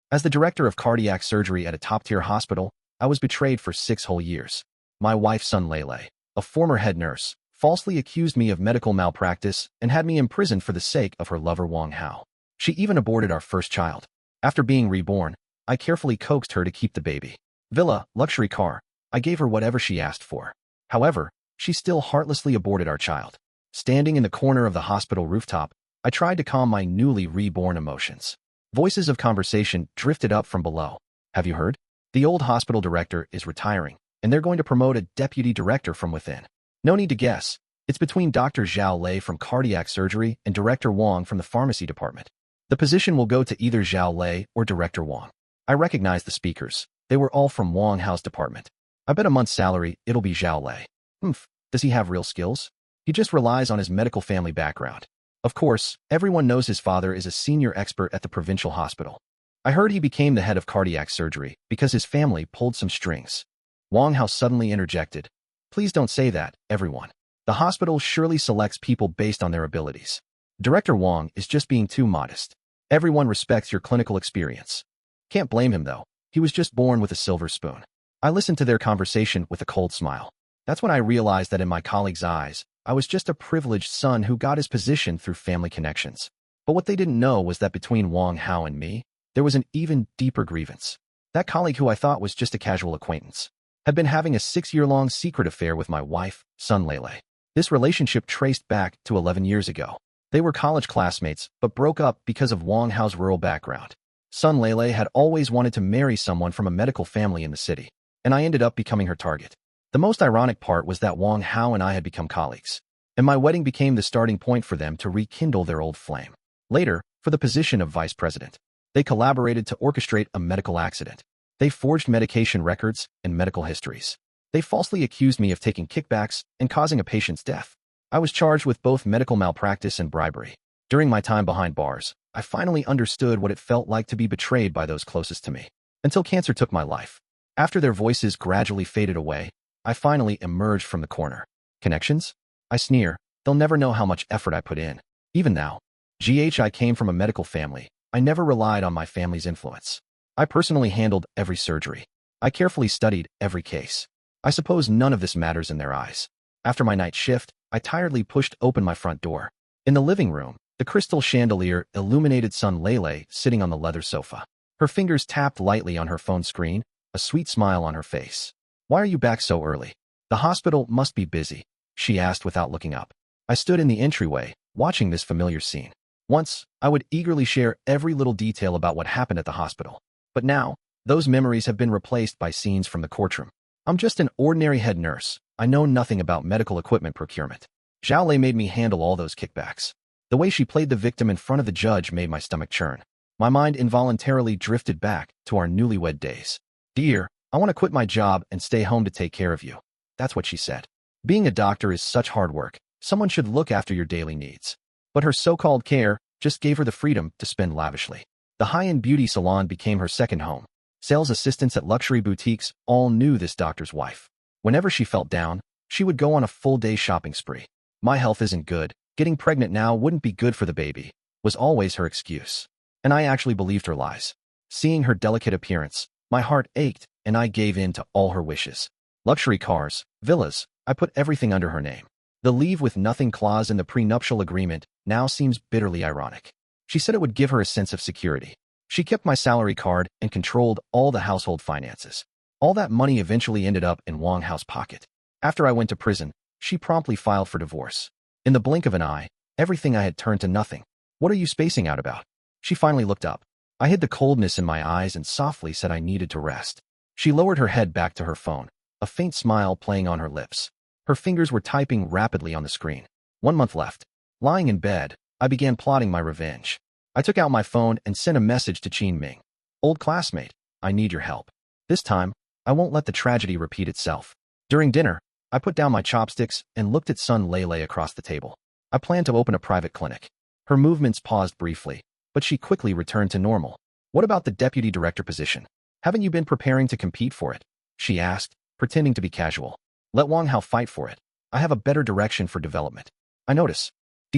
As the director of cardiac surgery at a top-tier hospital, I was betrayed for 6 whole years. My wife Sun Lele, a former head nurse, falsely accused me of medical malpractice and had me imprisoned for the sake of her lover Wang Hao. She even aborted our first child. After being reborn, I carefully coaxed her to keep the baby. Villa, luxury car, I gave her whatever she asked for. However, she still heartlessly aborted our child. Standing in the corner of the hospital rooftop, I tried to calm my newly reborn emotions. Voices of conversation drifted up from below. Have you heard? The old hospital director is retiring, and they're going to promote a deputy director from within. No need to guess. It's between Dr. Zhao Lei from cardiac surgery and Director Wang from the pharmacy department. The position will go to either Zhao Lei or Director Wang. I recognize the speakers. They were all from Wang Hao's department. I bet a month's salary it'll be Zhao Lei. Does he have real skills? He just relies on his medical family background. Of course, everyone knows his father is a senior expert at the provincial hospital. I heard he became the head of cardiac surgery because his family pulled some strings. Wang Hao suddenly interjected. Please don't say that, everyone. The hospital surely selects people based on their abilities. Director Wang is just being too modest. Everyone respects your clinical experience. Can't blame him though. He was just born with a silver spoon. I listened to their conversation with a cold smile. That's when I realized that in my colleagues' eyes, I was just a privileged son who got his position through family connections. But what they didn't know was that between Wang Hao and me, there was an even deeper grievance. That colleague who I thought was just a casual acquaintance had been having a 6-year-long secret affair with my wife, Sun Lele. This relationship traced back to 11 years ago. They were college classmates, but broke up because of Wang Hao's rural background. Sun Lele had always wanted to marry someone from a medical family in the city, and I ended up becoming her target. The most ironic part was that Wang Hao and I had become colleagues, and my wedding became the starting point for them to rekindle their old flame. Later, for the position of vice president, they collaborated to orchestrate a medical accident. They forged medication records and medical histories. They falsely accused me of taking kickbacks and causing a patient's death. I was charged with both medical malpractice and bribery. During my time behind bars, I finally understood what it felt like to be betrayed by those closest to me. Until cancer took my life. After their voices gradually faded away, I finally emerged from the corner. Connections? I sneer. They'll never know how much effort I put in. Even now. I came from a medical family. I never relied on my family's influence. I personally handled every surgery. I carefully studied every case. I suppose none of this matters in their eyes. After my night shift, I tiredly pushed open my front door. In the living room, the crystal chandelier illuminated Sun Lele sitting on the leather sofa. Her fingers tapped lightly on her phone screen, a sweet smile on her face. Why are you back so early? The hospital must be busy, she asked without looking up. I stood in the entryway, watching this familiar scene. Once, I would eagerly share every little detail about what happened at the hospital. But now, those memories have been replaced by scenes from the courtroom. I'm just an ordinary head nurse. I know nothing about medical equipment procurement. Zhao Lei made me handle all those kickbacks. The way she played the victim in front of the judge made my stomach churn. My mind involuntarily drifted back to our newlywed days. Dear, I want to quit my job and stay home to take care of you. That's what she said. Being a doctor is such hard work. Someone should look after your daily needs. But her so-called care just gave her the freedom to spend lavishly. The high-end beauty salon became her second home. Sales assistants at luxury boutiques all knew this doctor's wife. Whenever she felt down, she would go on a full-day shopping spree. My health isn't good. Getting pregnant now wouldn't be good for the baby, was always her excuse. And I actually believed her lies. Seeing her delicate appearance, my heart ached, and I gave in to all her wishes. Luxury cars, villas, I put everything under her name. The leave with nothing clause in the prenuptial agreement now seems bitterly ironic. She said it would give her a sense of security. She kept my salary card and controlled all the household finances. All that money eventually ended up in Wang Hao's pocket. After I went to prison, she promptly filed for divorce. In the blink of an eye, everything I had turned to nothing. What are you spacing out about? She finally looked up. I hid the coldness in my eyes and softly said I needed to rest. She lowered her head back to her phone, a faint smile playing on her lips. Her fingers were typing rapidly on the screen. 1 month left. Lying in bed, I began plotting my revenge. I took out my phone and sent a message to Qin Ming. Old classmate, I need your help. This time, I won't let the tragedy repeat itself. During dinner, I put down my chopsticks and looked at Sun Lele across the table. I planned to open a private clinic. Her movements paused briefly, but she quickly returned to normal. What about the deputy director position? Haven't you been preparing to compete for it? She asked, pretending to be casual. Let Wang Hao fight for it. I have a better direction for development. I notice.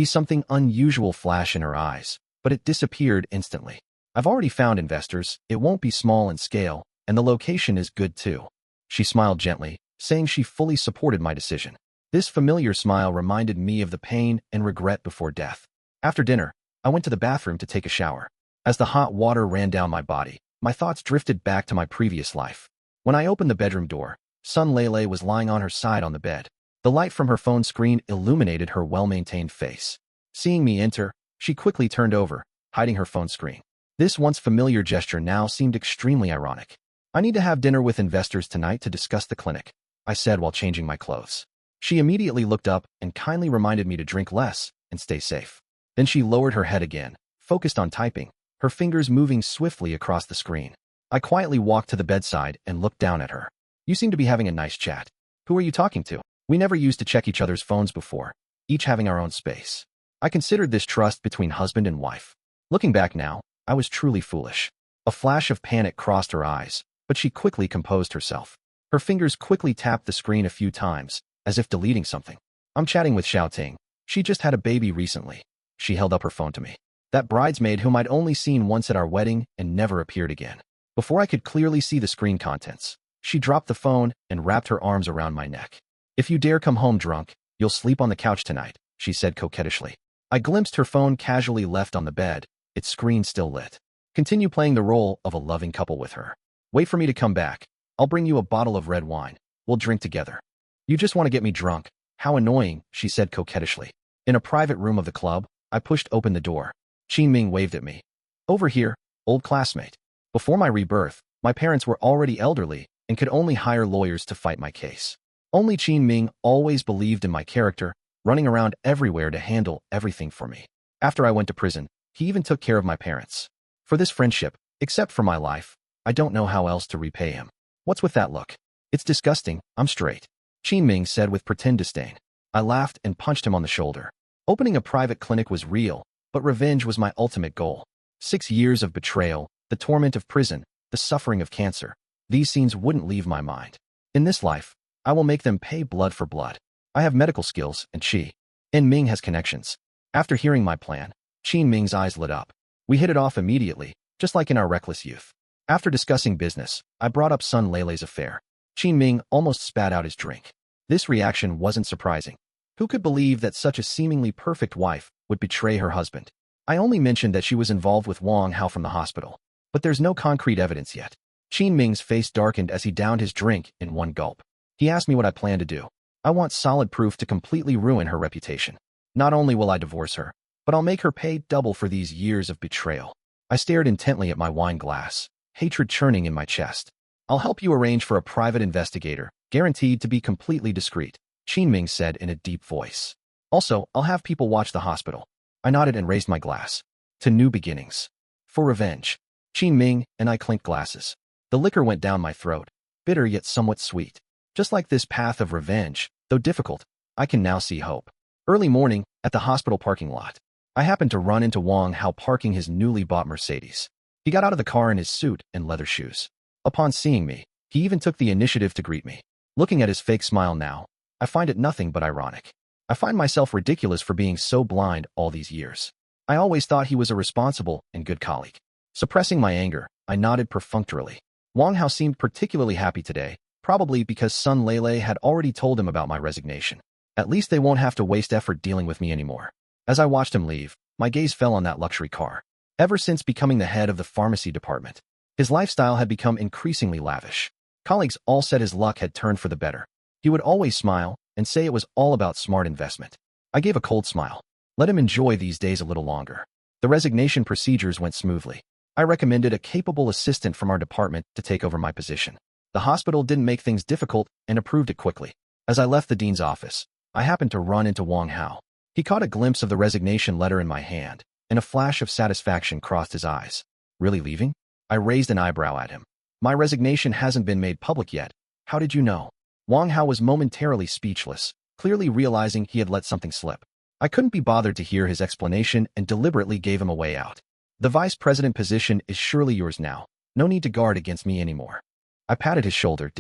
Something unusual flash in her eyes, but it disappeared instantly. I've already found investors, it won't be small in scale, and the location is good too. She smiled gently, saying she fully supported my decision. This familiar smile reminded me of the pain and regret before death. After dinner, I went to the bathroom to take a shower. As the hot water ran down my body, my thoughts drifted back to my previous life. When I opened the bedroom door, Sun Lele was lying on her side on the bed. The light from her phone screen illuminated her well-maintained face. Seeing me enter, she quickly turned over, hiding her phone screen. This once familiar gesture now seemed extremely ironic. I need to have dinner with investors tonight to discuss the clinic, I said while changing my clothes. She immediately looked up and kindly reminded me to drink less and stay safe. Then she lowered her head again, focused on typing, her fingers moving swiftly across the screen. I quietly walked to the bedside and looked down at her. You seem to be having a nice chat. Who are you talking to? We never used to check each other's phones before, each having our own space. I considered this trust between husband and wife. Looking back now, I was truly foolish. A flash of panic crossed her eyes, but she quickly composed herself. Her fingers quickly tapped the screen a few times, as if deleting something. I'm chatting with Xiaoting. She just had a baby recently. She held up her phone to me. That bridesmaid whom I'd only seen once at our wedding and never appeared again. Before I could clearly see the screen contents, she dropped the phone and wrapped her arms around my neck. If you dare come home drunk, you'll sleep on the couch tonight, she said coquettishly. I glimpsed her phone casually left on the bed, its screen still lit. Continue playing the role of a loving couple with her. Wait for me to come back. I'll bring you a bottle of red wine. We'll drink together. You just want to get me drunk. How annoying, she said coquettishly. In a private room of the club, I pushed open the door. Qin Ming waved at me. Over here, old classmate. Before my rebirth, my parents were already elderly and could only hire lawyers to fight my case. Only Qin Ming always believed in my character, running around everywhere to handle everything for me. After I went to prison, he even took care of my parents. For this friendship, except for my life, I don't know how else to repay him. What's with that look? It's disgusting, I'm straight. Qin Ming said with pretend disdain. I laughed and punched him on the shoulder. Opening a private clinic was real, but revenge was my ultimate goal. 6 years of betrayal, the torment of prison, the suffering of cancer. These scenes wouldn't leave my mind. In this life, I will make them pay blood for blood. I have medical skills, and Ming has connections. After hearing my plan, Qin Ming's eyes lit up. We hit it off immediately, just like in our reckless youth. After discussing business, I brought up Sun Lele's affair. Qin Ming almost spat out his drink. This reaction wasn't surprising. Who could believe that such a seemingly perfect wife would betray her husband? I only mentioned that she was involved with Wang Hao from the hospital, but there's no concrete evidence yet. Qin Ming's face darkened as he downed his drink in one gulp. He asked me what I plan to do. I want solid proof to completely ruin her reputation. Not only will I divorce her, but I'll make her pay double for these years of betrayal. I stared intently at my wine glass, hatred churning in my chest. I'll help you arrange for a private investigator, guaranteed to be completely discreet, Qin Ming said in a deep voice. Also, I'll have people watch the hospital. I nodded and raised my glass. To new beginnings. For revenge. Qin Ming and I clinked glasses. The liquor went down my throat, bitter yet somewhat sweet. Just like this path of revenge, though difficult, I can now see hope. Early morning, at the hospital parking lot, I happened to run into Wang Hao parking his newly bought Mercedes. He got out of the car in his suit and leather shoes. Upon seeing me, he even took the initiative to greet me. Looking at his fake smile now, I find it nothing but ironic. I find myself ridiculous for being so blind all these years. I always thought he was a responsible and good colleague. Suppressing my anger, I nodded perfunctorily. Wang Hao seemed particularly happy today, probably because Sun Lele had already told him about my resignation. At least they won't have to waste effort dealing with me anymore. As I watched him leave, my gaze fell on that luxury car. Ever since becoming the head of the pharmacy department, his lifestyle had become increasingly lavish. Colleagues all said his luck had turned for the better. He would always smile and say it was all about smart investment. I gave a cold smile. Let him enjoy these days a little longer. The resignation procedures went smoothly. I recommended a capable assistant from our department to take over my position. The hospital didn't make things difficult and approved it quickly. As I left the dean's office, I happened to run into Wang Hao. He caught a glimpse of the resignation letter in my hand, and a flash of satisfaction crossed his eyes. Really leaving? I raised an eyebrow at him. My resignation hasn't been made public yet. How did you know? Wang Hao was momentarily speechless, clearly realizing he had let something slip. I couldn't be bothered to hear his explanation and deliberately gave him a way out. The vice president position is surely yours now. No need to guard against me anymore. I patted his shoulder.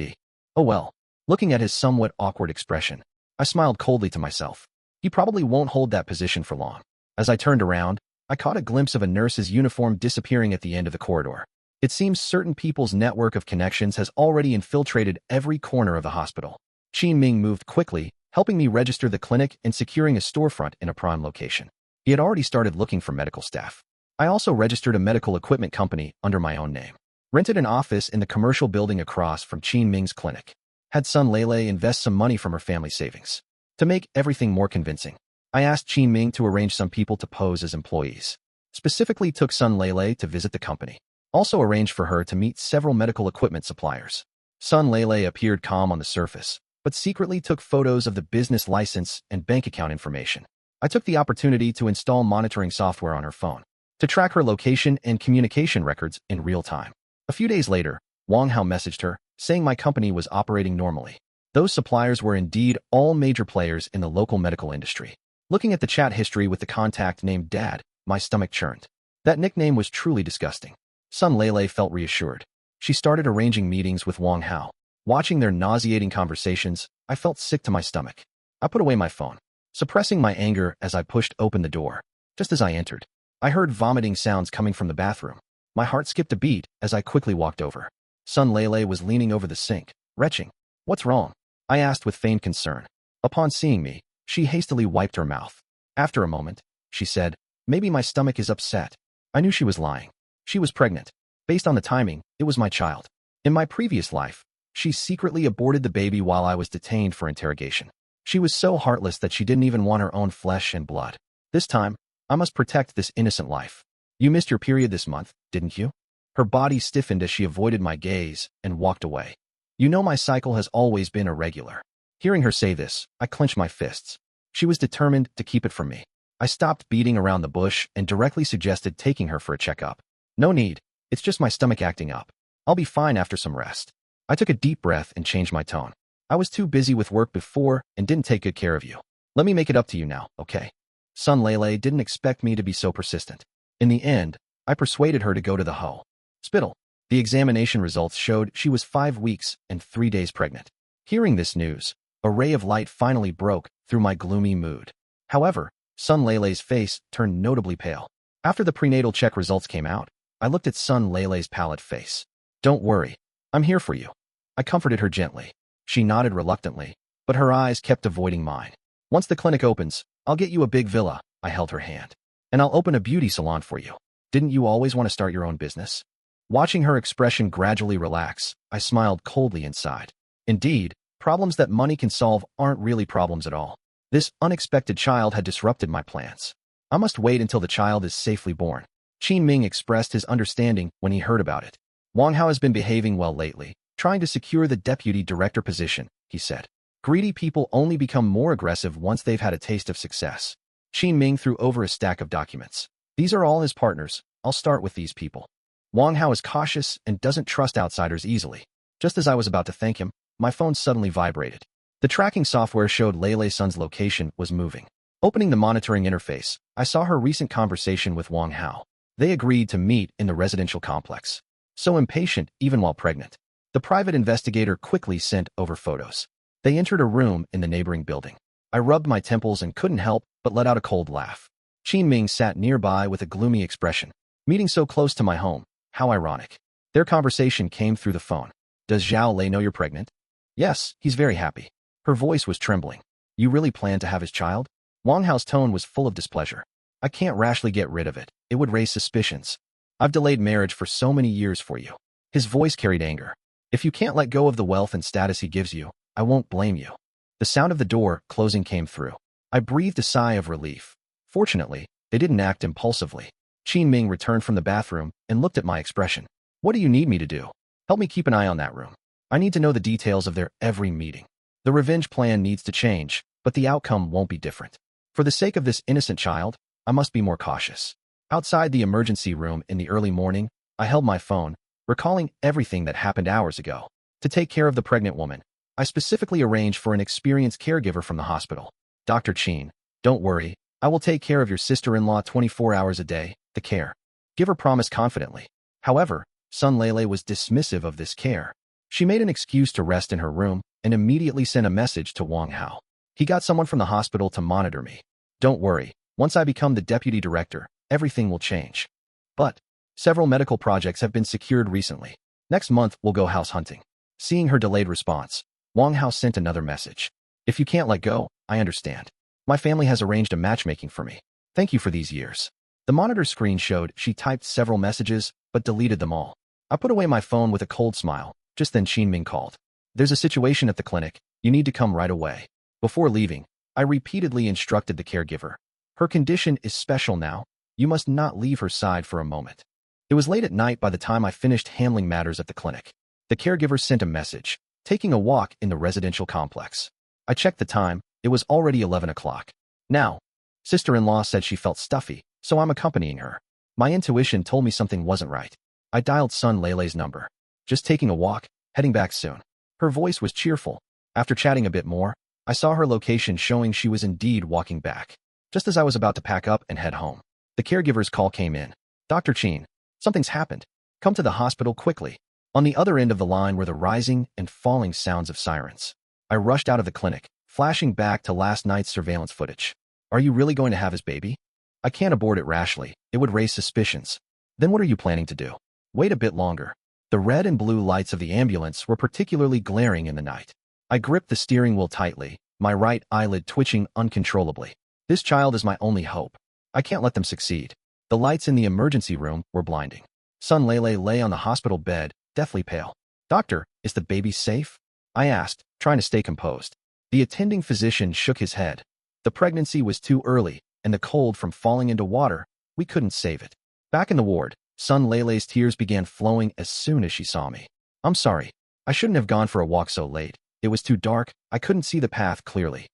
Oh well. Looking at his somewhat awkward expression, I smiled coldly to myself. He probably won't hold that position for long. As I turned around, I caught a glimpse of a nurse's uniform disappearing at the end of the corridor. It seems certain people's network of connections has already infiltrated every corner of the hospital. Qin Ming moved quickly, helping me register the clinic and securing a storefront in a prime location. He had already started looking for medical staff. I also registered a medical equipment company under my own name. Rented an office in the commercial building across from Qin Ming's clinic. Had Sun Lele invest some money from her family savings. To make everything more convincing, I asked Qin Ming to arrange some people to pose as employees. Specifically took Sun Lele to visit the company. Also arranged for her to meet several medical equipment suppliers. Sun Lele appeared calm on the surface, but secretly took photos of the business license and bank account information. I took the opportunity to install monitoring software on her phone to track her location and communication records in real time. A few days later, Wang Hao messaged her, saying my company was operating normally. Those suppliers were indeed all major players in the local medical industry. Looking at the chat history with the contact named Dad, my stomach churned. That nickname was truly disgusting. Sun Lele felt reassured. She started arranging meetings with Wang Hao. Watching their nauseating conversations, I felt sick to my stomach. I put away my phone, suppressing my anger as I pushed open the door. Just as I entered, I heard vomiting sounds coming from the bathroom. My heart skipped a beat as I quickly walked over. Sun Lele was leaning over the sink, retching. "What's wrong?" I asked with feigned concern. Upon seeing me, she hastily wiped her mouth. After a moment, she said, "Maybe my stomach is upset." I knew she was lying. She was pregnant. Based on the timing, it was my child. In my previous life, she secretly aborted the baby while I was detained for interrogation. She was so heartless that she didn't even want her own flesh and blood. This time, I must protect this innocent life. "You missed your period this month, didn't you?" Her body stiffened as she avoided my gaze and walked away. "You know my cycle has always been irregular." Hearing her say this, I clenched my fists. She was determined to keep it from me. I stopped beating around the bush and directly suggested taking her for a checkup. "No need. It's just my stomach acting up. I'll be fine after some rest." I took a deep breath and changed my tone. "I was too busy with work before and didn't take good care of you. Let me make it up to you now, okay?" Sun Lele didn't expect me to be so persistent. In the end, I persuaded her to go to the hospital. The examination results showed she was 5 weeks and 3 days pregnant. Hearing this news, a ray of light finally broke through my gloomy mood. However, Sun Lele's face turned notably pale. After the prenatal check results came out, I looked at Sun Lele's pallid face. "Don't worry, I'm here for you." I comforted her gently. She nodded reluctantly, but her eyes kept avoiding mine. "Once the clinic opens, I'll get you a big villa." I held her hand. "And I'll open a beauty salon for you. Didn't you always want to start your own business?" Watching her expression gradually relax, I smiled coldly inside. Indeed, problems that money can solve aren't really problems at all. This unexpected child had disrupted my plans. I must wait until the child is safely born. Qin Ming expressed his understanding when he heard about it. "Wang Hao has been behaving well lately, trying to secure the deputy director position," he said. "Greedy people only become more aggressive once they've had a taste of success." Qin Ming threw over a stack of documents. "These are all his partners. I'll start with these people." Wang Hao is cautious and doesn't trust outsiders easily. Just as I was about to thank him, my phone suddenly vibrated. The tracking software showed Lele Sun's location was moving. Opening the monitoring interface, I saw her recent conversation with Wang Hao. They agreed to meet in the residential complex. So impatient, even while pregnant. The private investigator quickly sent over photos. They entered a room in the neighboring building. I rubbed my temples and couldn't help but let out a cold laugh. Qin Ming sat nearby with a gloomy expression. Meeting so close to my home. How ironic. Their conversation came through the phone. "Does Zhao Lei know you're pregnant?" "Yes, he's very happy." Her voice was trembling. "You really plan to have his child?" Wang Hao's tone was full of displeasure. "I can't rashly get rid of it. It would raise suspicions. I've delayed marriage for so many years for you." His voice carried anger. "If you can't let go of the wealth and status he gives you, I won't blame you." The sound of the door closing came through. I breathed a sigh of relief. Fortunately, they didn't act impulsively. Qin Ming returned from the bathroom and looked at my expression. "What do you need me to do?" "Help me keep an eye on that room. I need to know the details of their every meeting. The revenge plan needs to change, but the outcome won't be different. For the sake of this innocent child, I must be more cautious." Outside the emergency room in the early morning, I held my phone, recalling everything that happened hours ago. To take care of the pregnant woman, I specifically arranged for an experienced caregiver from the hospital. "Dr. Qin, don't worry, I will take care of your sister-in-law 24 hours a day." The caregiver promised confidently. However, Sun Lele was dismissive of this care. She made an excuse to rest in her room and immediately sent a message to Wang Hao. "He got someone from the hospital to monitor me. Don't worry, once I become the deputy director, everything will change. But several medical projects have been secured recently. Next month, we'll go house hunting. Seeing her delayed response, Wang Hao sent another message. If you can't let go, I understand. My family has arranged a matchmaking for me. Thank you for these years. The monitor screen showed she typed several messages, but deleted them all. I put away my phone with a cold smile. Just then Qin Ming called. There's a situation at the clinic. You need to come right away. Before leaving, I repeatedly instructed the caregiver. Her condition is special now. You must not leave her side for a moment. It was late at night by the time I finished handling matters at the clinic. The caregiver sent a message, taking a walk in the residential complex. I checked the time. It was already 11 o'clock. Now, sister-in-law said she felt stuffy, so I'm accompanying her. My intuition told me something wasn't right. I dialed Sun Leilei's number. Just taking a walk, heading back soon. Her voice was cheerful. After chatting a bit more, I saw her location showing she was indeed walking back. Just as I was about to pack up and head home, the caregiver's call came in. Dr. Qin, something's happened. Come to the hospital quickly. On the other end of the line were the rising and falling sounds of sirens. I rushed out of the clinic, flashing back to last night's surveillance footage. Are you really going to have his baby? I can't abort it rashly. It would raise suspicions. Then what are you planning to do? Wait a bit longer. The red and blue lights of the ambulance were particularly glaring in the night. I gripped the steering wheel tightly, my right eyelid twitching uncontrollably. This child is my only hope. I can't let them succeed. The lights in the emergency room were blinding. Sun Leilei lay on the hospital bed, deathly pale. Doctor, is the baby safe? I asked, trying to stay composed. The attending physician shook his head. The pregnancy was too early, and the cold from falling into water, we couldn't save it. Back in the ward, Sun Leilei's tears began flowing as soon as she saw me. I'm sorry. I shouldn't have gone for a walk so late. It was too dark. I couldn't see the path clearly.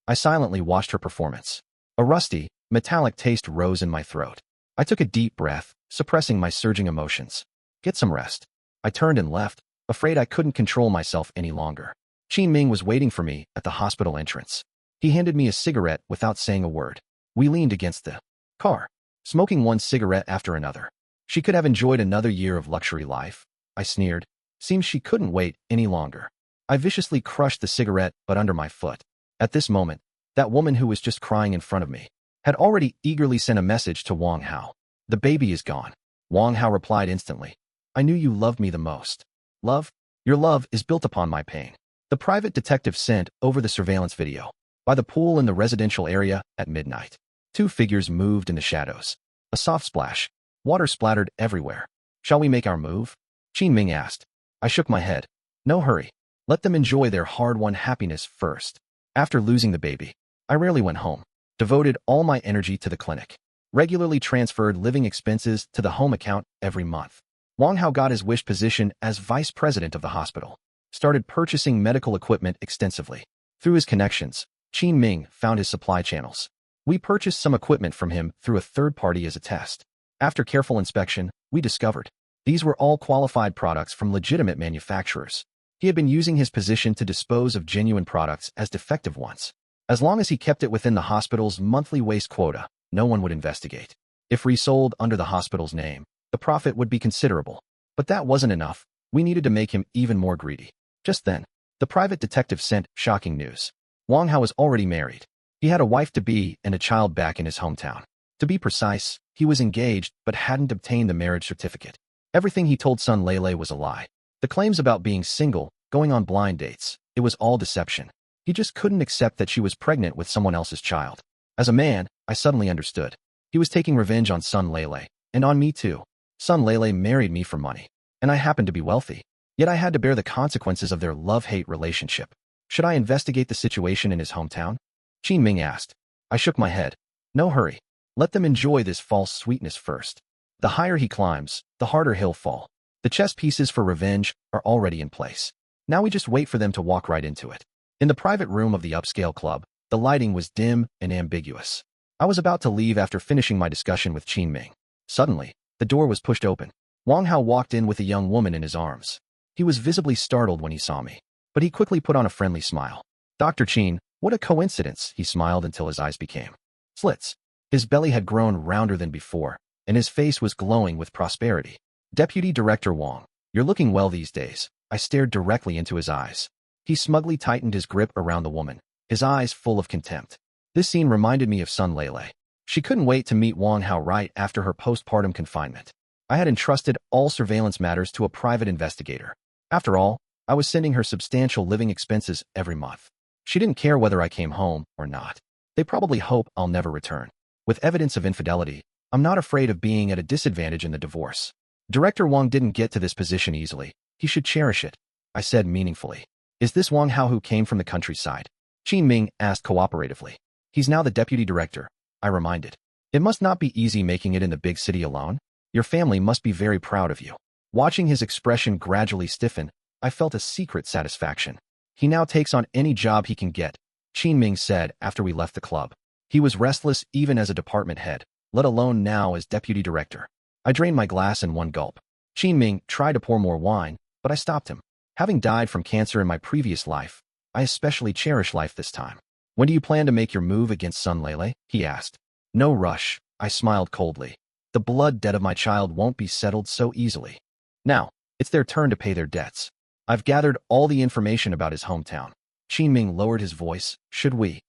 I silently watched her performance. A rusty, metallic taste rose in my throat. I took a deep breath, suppressing my surging emotions. Get some rest. I turned and left, afraid I couldn't control myself any longer. Qin Ming was waiting for me at the hospital entrance. He handed me a cigarette without saying a word. We leaned against the car, smoking one cigarette after another. She could have enjoyed another year of luxury life, I sneered. Seems she couldn't wait any longer. I viciously crushed the cigarette, but under my foot. At this moment, that woman who was just crying in front of me had already eagerly sent a message to Wang Hao. The baby is gone. Wang Hao replied instantly. I knew you loved me the most. Love? Your love is built upon my pain. The private detective sent over the surveillance video. By the pool in the residential area at midnight, two figures moved in the shadows. A soft splash. Water splattered everywhere. Shall we make our move? Qin Ming asked. I shook my head. No hurry. Let them enjoy their hard-won happiness first. After losing the baby, I rarely went home. Devoted all my energy to the clinic. Regularly transferred living expenses to the home account every month. Wang Hao got his wished position as vice president of the hospital. Started purchasing medical equipment extensively. Through his connections, Qin Ming found his supply channels. We purchased some equipment from him through a third party as a test. After careful inspection, we discovered these were all qualified products from legitimate manufacturers. He had been using his position to dispose of genuine products as defective ones. As long as he kept it within the hospital's monthly waste quota, no one would investigate. If resold under the hospital's name, the profit would be considerable. But that wasn't enough. We needed to make him even more greedy. Just then, the private detective sent shocking news. Wang Hao was already married. He had a wife-to-be and a child back in his hometown. To be precise, he was engaged but hadn't obtained the marriage certificate. Everything he told Sun Leilei was a lie. The claims about being single, going on blind dates, it was all deception. He just couldn't accept that she was pregnant with someone else's child. As a man, I suddenly understood. He was taking revenge on Sun Leilei, and on me too. Sun Leilei married me for money, and I happened to be wealthy. Yet I had to bear the consequences of their love-hate relationship. Should I investigate the situation in his hometown? Qin Ming asked. I shook my head. No hurry. Let them enjoy this false sweetness first. The higher he climbs, the harder he'll fall. The chess pieces for revenge are already in place. Now we just wait for them to walk right into it. In the private room of the upscale club, the lighting was dim and ambiguous. I was about to leave after finishing my discussion with Qin Ming. Suddenly, the door was pushed open. Wang Hao walked in with a young woman in his arms. He was visibly startled when he saw me, but he quickly put on a friendly smile. Dr. Qin, what a coincidence, he smiled until his eyes became slits. His belly had grown rounder than before, and his face was glowing with prosperity. Deputy Director Wang, you're looking well these days. I stared directly into his eyes. He smugly tightened his grip around the woman, his eyes full of contempt. This scene reminded me of Sun Leilei. She couldn't wait to meet Wang Hao right after her postpartum confinement. I had entrusted all surveillance matters to a private investigator. After all, I was sending her substantial living expenses every month. She didn't care whether I came home or not. They probably hope I'll never return. With evidence of infidelity, I'm not afraid of being at a disadvantage in the divorce. Director Wang didn't get to this position easily. He should cherish it, I said meaningfully. Is this Wang Hao who came from the countryside? Qin Ming asked cooperatively. He's now the deputy director, I reminded. It must not be easy making it in the big city alone. Your family must be very proud of you. Watching his expression gradually stiffen, I felt a secret satisfaction. He now takes on any job he can get, Qin Ming said after we left the club. He was restless even as a department head, let alone now as deputy director. I drained my glass in one gulp. Qin Ming tried to pour more wine, but I stopped him. Having died from cancer in my previous life, I especially cherish life this time. When do you plan to make your move against Sun Lele? He asked. No rush, I smiled coldly. The blood debt of my child won't be settled so easily. Now, it's their turn to pay their debts. I've gathered all the information about his hometown. Qin Ming lowered his voice. Should we?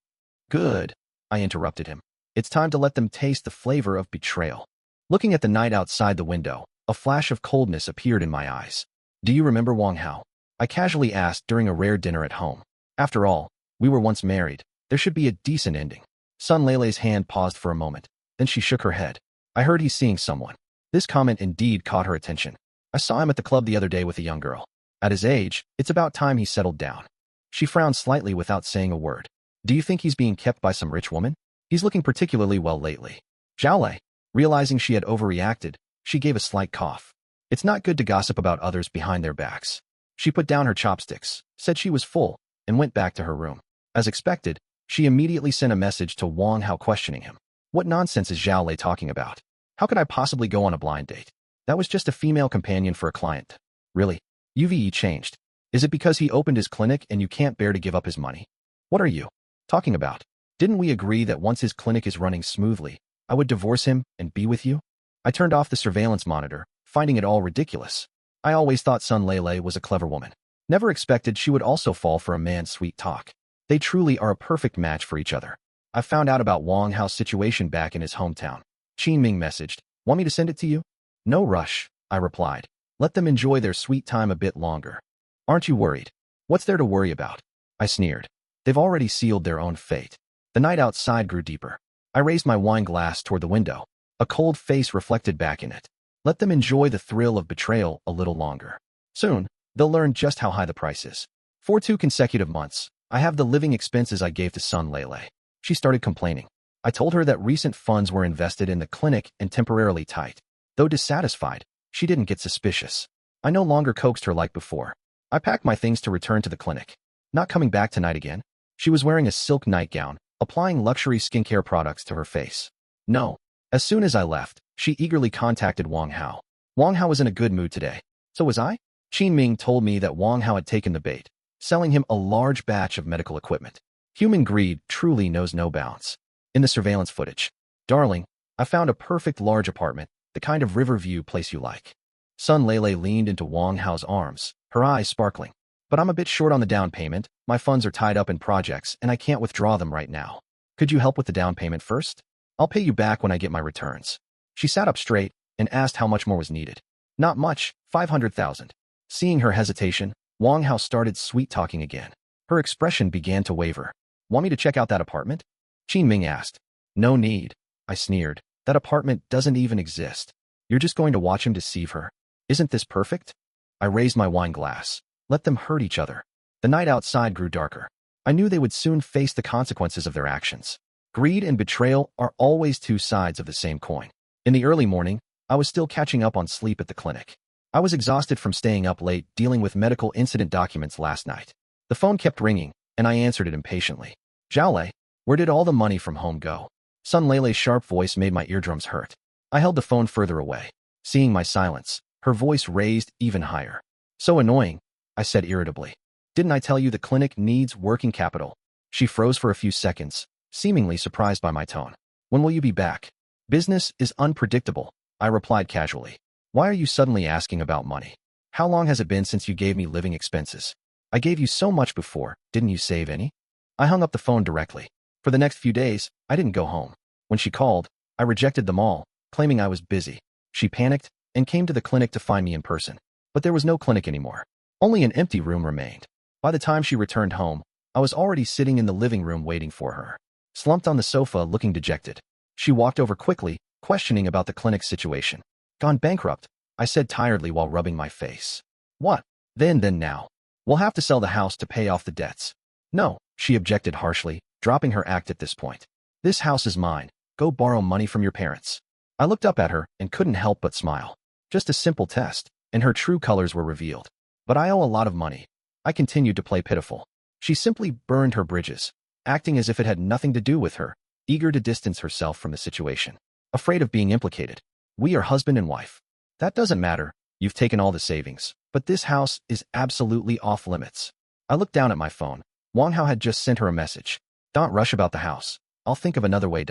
Good, I interrupted him. It's time to let them taste the flavor of betrayal. Looking at the night outside the window, a flash of coldness appeared in my eyes. Do you remember Wang Hao? I casually asked during a rare dinner at home. After all, we were once married. There should be a decent ending. Sun Lele's hand paused for a moment. Then she shook her head. I heard he's seeing someone. This comment indeed caught her attention. I saw him at the club the other day with a young girl. At his age, it's about time he settled down. She frowned slightly without saying a word. Do you think he's being kept by some rich woman? He's looking particularly well lately. Zhao, realizing she had overreacted, she gave a slight cough. It's not good to gossip about others behind their backs. She put down her chopsticks, said she was full, and went back to her room. As expected, she immediately sent a message to Wang Hao questioning him. What nonsense is Zhao talking about? How could I possibly go on a blind date? That was just a female companion for a client. Really? UVE changed. Is it because he opened his clinic and you can't bear to give up his money? What are you talking about? Didn't we agree that once his clinic is running smoothly, I would divorce him and be with you? I turned off the surveillance monitor, finding it all ridiculous. I always thought Sun Lele was a clever woman. Never expected she would also fall for a man's sweet talk. They truly are a perfect match for each other. I found out about Wang Hao's situation back in his hometown. Qin Ming messaged, want me to send it to you? No rush, I replied. Let them enjoy their sweet time a bit longer. Aren't you worried? What's there to worry about? I sneered. They've already sealed their own fate. The night outside grew deeper. I raised my wine glass toward the window. A cold face reflected back in it. Let them enjoy the thrill of betrayal a little longer. Soon, they'll learn just how high the price is. For 2 consecutive months, I have the living expenses I gave to Sun Lele. She started complaining. I told her that recent funds were invested in the clinic and temporarily tight. Though dissatisfied, she didn't get suspicious. I no longer coaxed her like before. I packed my things to return to the clinic. Not coming back tonight again. She was wearing a silk nightgown, applying luxury skincare products to her face. No. As soon as I left, she eagerly contacted Wang Hao. Wang Hao was in a good mood today. So was I? Qin Ming told me that Wang Hao had taken the bait, selling him a large batch of medical equipment. Human greed truly knows no bounds. In the surveillance footage, darling, I found a perfect large apartment, the kind of river view place you like. Sun Lele leaned into Wang Hao's arms, her eyes sparkling. But I'm a bit short on the down payment, my funds are tied up in projects and I can't withdraw them right now. Could you help with the down payment first? I'll pay you back when I get my returns. She sat up straight and asked how much more was needed. Not much, 500,000. Seeing her hesitation, Wang Hao started sweet-talking again. Her expression began to waver. Want me to check out that apartment? Qin Ming asked. No need, I sneered. That apartment doesn't even exist. You're just going to watch him deceive her. Isn't this perfect? I raised my wine glass. Let them hurt each other. The night outside grew darker. I knew they would soon face the consequences of their actions. Greed and betrayal are always two sides of the same coin. In the early morning, I was still catching up on sleep at the clinic. I was exhausted from staying up late dealing with medical incident documents last night. The phone kept ringing, and I answered it impatiently. Zhao, where did all the money from home go? Sun Lele's sharp voice made my eardrums hurt. I held the phone further away. Seeing my silence, her voice raised even higher. So annoying, I said irritably. Didn't I tell you the clinic needs working capital? She froze for a few seconds, seemingly surprised by my tone. When will you be back? Business is unpredictable, I replied casually. Why are you suddenly asking about money? How long has it been since you gave me living expenses? I gave you so much before, didn't you save any? I hung up the phone directly. For the next few days, I didn't go home. When she called, I rejected them all, claiming I was busy. She panicked and came to the clinic to find me in person. But there was no clinic anymore. Only an empty room remained. By the time she returned home, I was already sitting in the living room waiting for her. Slumped on the sofa, looking dejected. She walked over quickly, questioning about the clinic's situation. Gone bankrupt, I said tiredly while rubbing my face. What? Then now. We'll have to sell the house to pay off the debts. No, she objected harshly, dropping her act at this point. This house is mine. Go borrow money from your parents. I looked up at her and couldn't help but smile. Just a simple test, and her true colors were revealed. But I owe a lot of money. I continued to play pitiful. She simply burned her bridges, acting as if it had nothing to do with her, eager to distance herself from the situation. Afraid of being implicated. We are husband and wife. That doesn't matter. You've taken all the savings. But this house is absolutely off limits. I looked down at my phone. Wang Hao had just sent her a message. Don't rush about the house. I'll think of another way.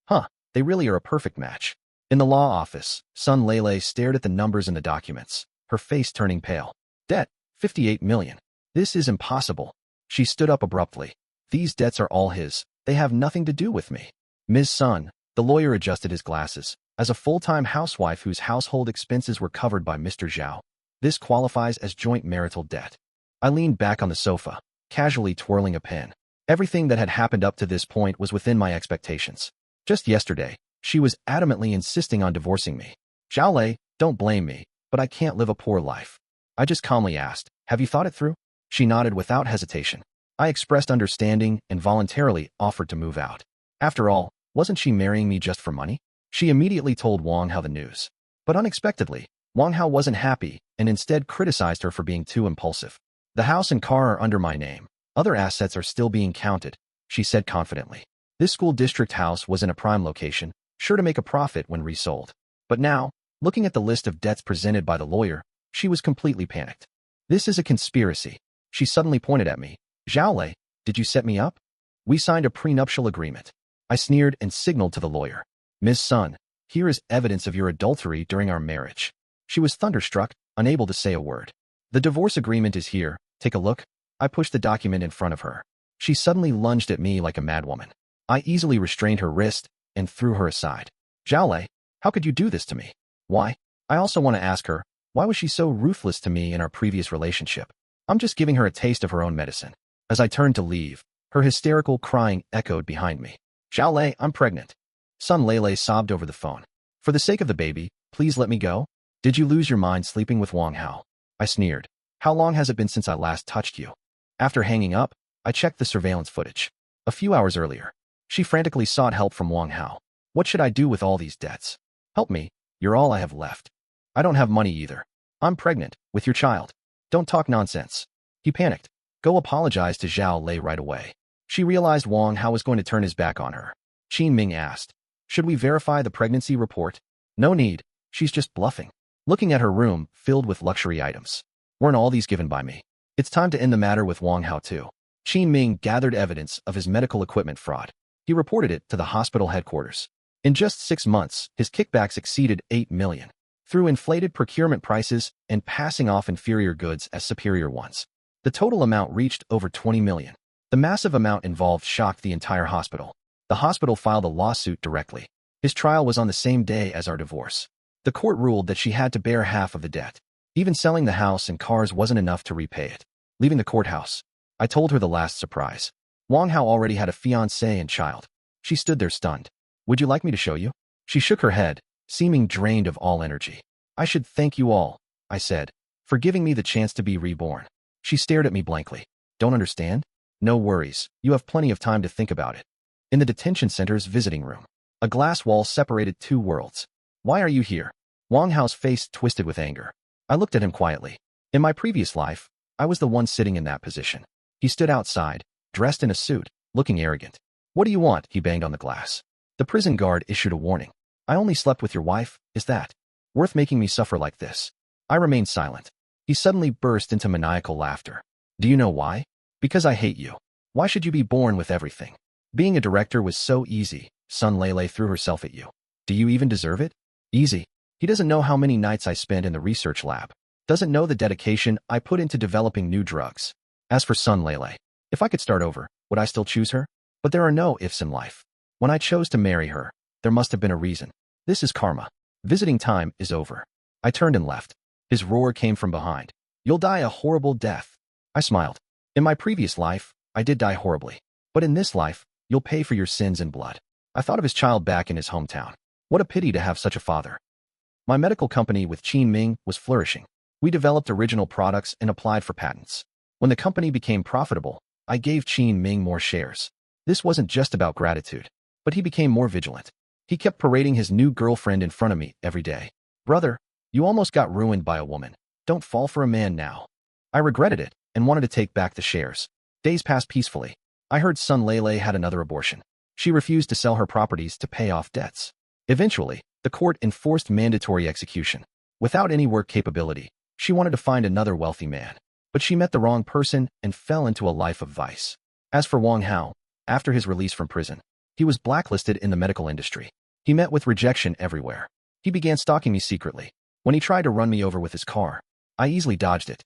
Huh, they really are a perfect match. In the law office, Sun Lele stared at the numbers in the documents, her face turning pale. Debt, 58 million. This is impossible. She stood up abruptly. These debts are all his. They have nothing to do with me. Ms. Sun, the lawyer adjusted his glasses. As a full-time housewife whose household expenses were covered by Mr. Zhao, this qualifies as joint marital debt. I leaned back on the sofa, casually twirling a pen. Everything that had happened up to this point was within my expectations. Just yesterday, she was adamantly insisting on divorcing me. Zhao Lei, don't blame me, but I can't live a poor life. I just calmly asked, have you thought it through? She nodded without hesitation. I expressed understanding and voluntarily offered to move out. After all, wasn't she marrying me just for money? She immediately told Wang Hao the news. But unexpectedly, Wang Hao wasn't happy and instead criticized her for being too impulsive. The house and car are under my name. Other assets are still being counted, she said confidently. This school district house was in a prime location, sure to make a profit when resold. But now, looking at the list of debts presented by the lawyer, she was completely panicked. This is a conspiracy. She suddenly pointed at me. Zhao Lei, did you set me up? We signed a prenuptial agreement. I sneered and signaled to the lawyer. Ms. Sun, here is evidence of your adultery during our marriage. She was thunderstruck, unable to say a word. The divorce agreement is here. Take a look. I pushed the document in front of her. She suddenly lunged at me like a madwoman. I easily restrained her wrist and threw her aside. Zhao Lei, how could you do this to me? Why? I also want to ask her, why was she so ruthless to me in our previous relationship? I'm just giving her a taste of her own medicine. As I turned to leave, her hysterical crying echoed behind me. Zhao Lei, I'm pregnant. Sun Lele sobbed over the phone. For the sake of the baby, please let me go. Did you lose your mind sleeping with Wang Hao? I sneered. How long has it been since I last touched you? After hanging up, I checked the surveillance footage. A few hours earlier, she frantically sought help from Wang Hao. What should I do with all these debts? Help me, you're all I have left. I don't have money either. I'm pregnant, with your child. Don't talk nonsense. He panicked. Go apologize to Zhao Lei right away. She realized Wang Hao was going to turn his back on her. Qin Ming asked, should we verify the pregnancy report? No need, she's just bluffing. Looking at her room, filled with luxury items. Weren't all these given by me? It's time to end the matter with Wang Hao too. Qin Ming gathered evidence of his medical equipment fraud. He reported it to the hospital headquarters. In just 6 months, his kickbacks exceeded 8 million. Through inflated procurement prices and passing off inferior goods as superior ones. The total amount reached over 20 million. The massive amount involved shocked the entire hospital. The hospital filed a lawsuit directly. His trial was on the same day as our divorce. The court ruled that she had to bear half of the debt. Even selling the house and cars wasn't enough to repay it. Leaving the courthouse, I told her the last surprise. Wang Hao already had a fiancé and child. She stood there stunned. Would you like me to show you? She shook her head, seeming drained of all energy. I should thank you all, I said, for giving me the chance to be reborn. She stared at me blankly. Don't understand? No worries, you have plenty of time to think about it. In the detention center's visiting room, a glass wall separated two worlds. Why are you here? Wang Hao's face twisted with anger. I looked at him quietly. In my previous life, I was the one sitting in that position. He stood outside, dressed in a suit, looking arrogant. What do you want? He banged on the glass. The prison guard issued a warning. I only slept with your wife, is that worth making me suffer like this? I remained silent. He suddenly burst into maniacal laughter. Do you know why? Because I hate you. Why should you be born with everything? Being a director was so easy. Sun Lele threw herself at you. Do you even deserve it? Easy. He doesn't know how many nights I spent in the research lab. Doesn't know the dedication I put into developing new drugs. As for Sun Lele, if I could start over, would I still choose her? But there are no ifs in life. When I chose to marry her, There must have been a reason. This is karma. Visiting time is over. I turned and left. His roar came from behind. You'll die a horrible death. I smiled. In my previous life, I did die horribly. But in this life, you'll pay for your sins in blood. I thought of his child back in his hometown. What a pity to have such a father. My medical company with Qin Ming was flourishing. We developed original products and applied for patents. When the company became profitable, I gave Qin Ming more shares. This wasn't just about gratitude, but he became more vigilant. He kept parading his new girlfriend in front of me every day. Brother, you almost got ruined by a woman. Don't fall for a man now. I regretted it and wanted to take back the shares. Days passed peacefully. I heard son Lele had another abortion. She refused to sell her properties to pay off debts. Eventually, the court enforced mandatory execution. Without any work capability, she wanted to find another wealthy man. But she met the wrong person and fell into a life of vice. As for Wang Hao, after his release from prison, he was blacklisted in the medical industry. He met with rejection everywhere. He began stalking me secretly. When he tried to run me over with his car, I easily dodged it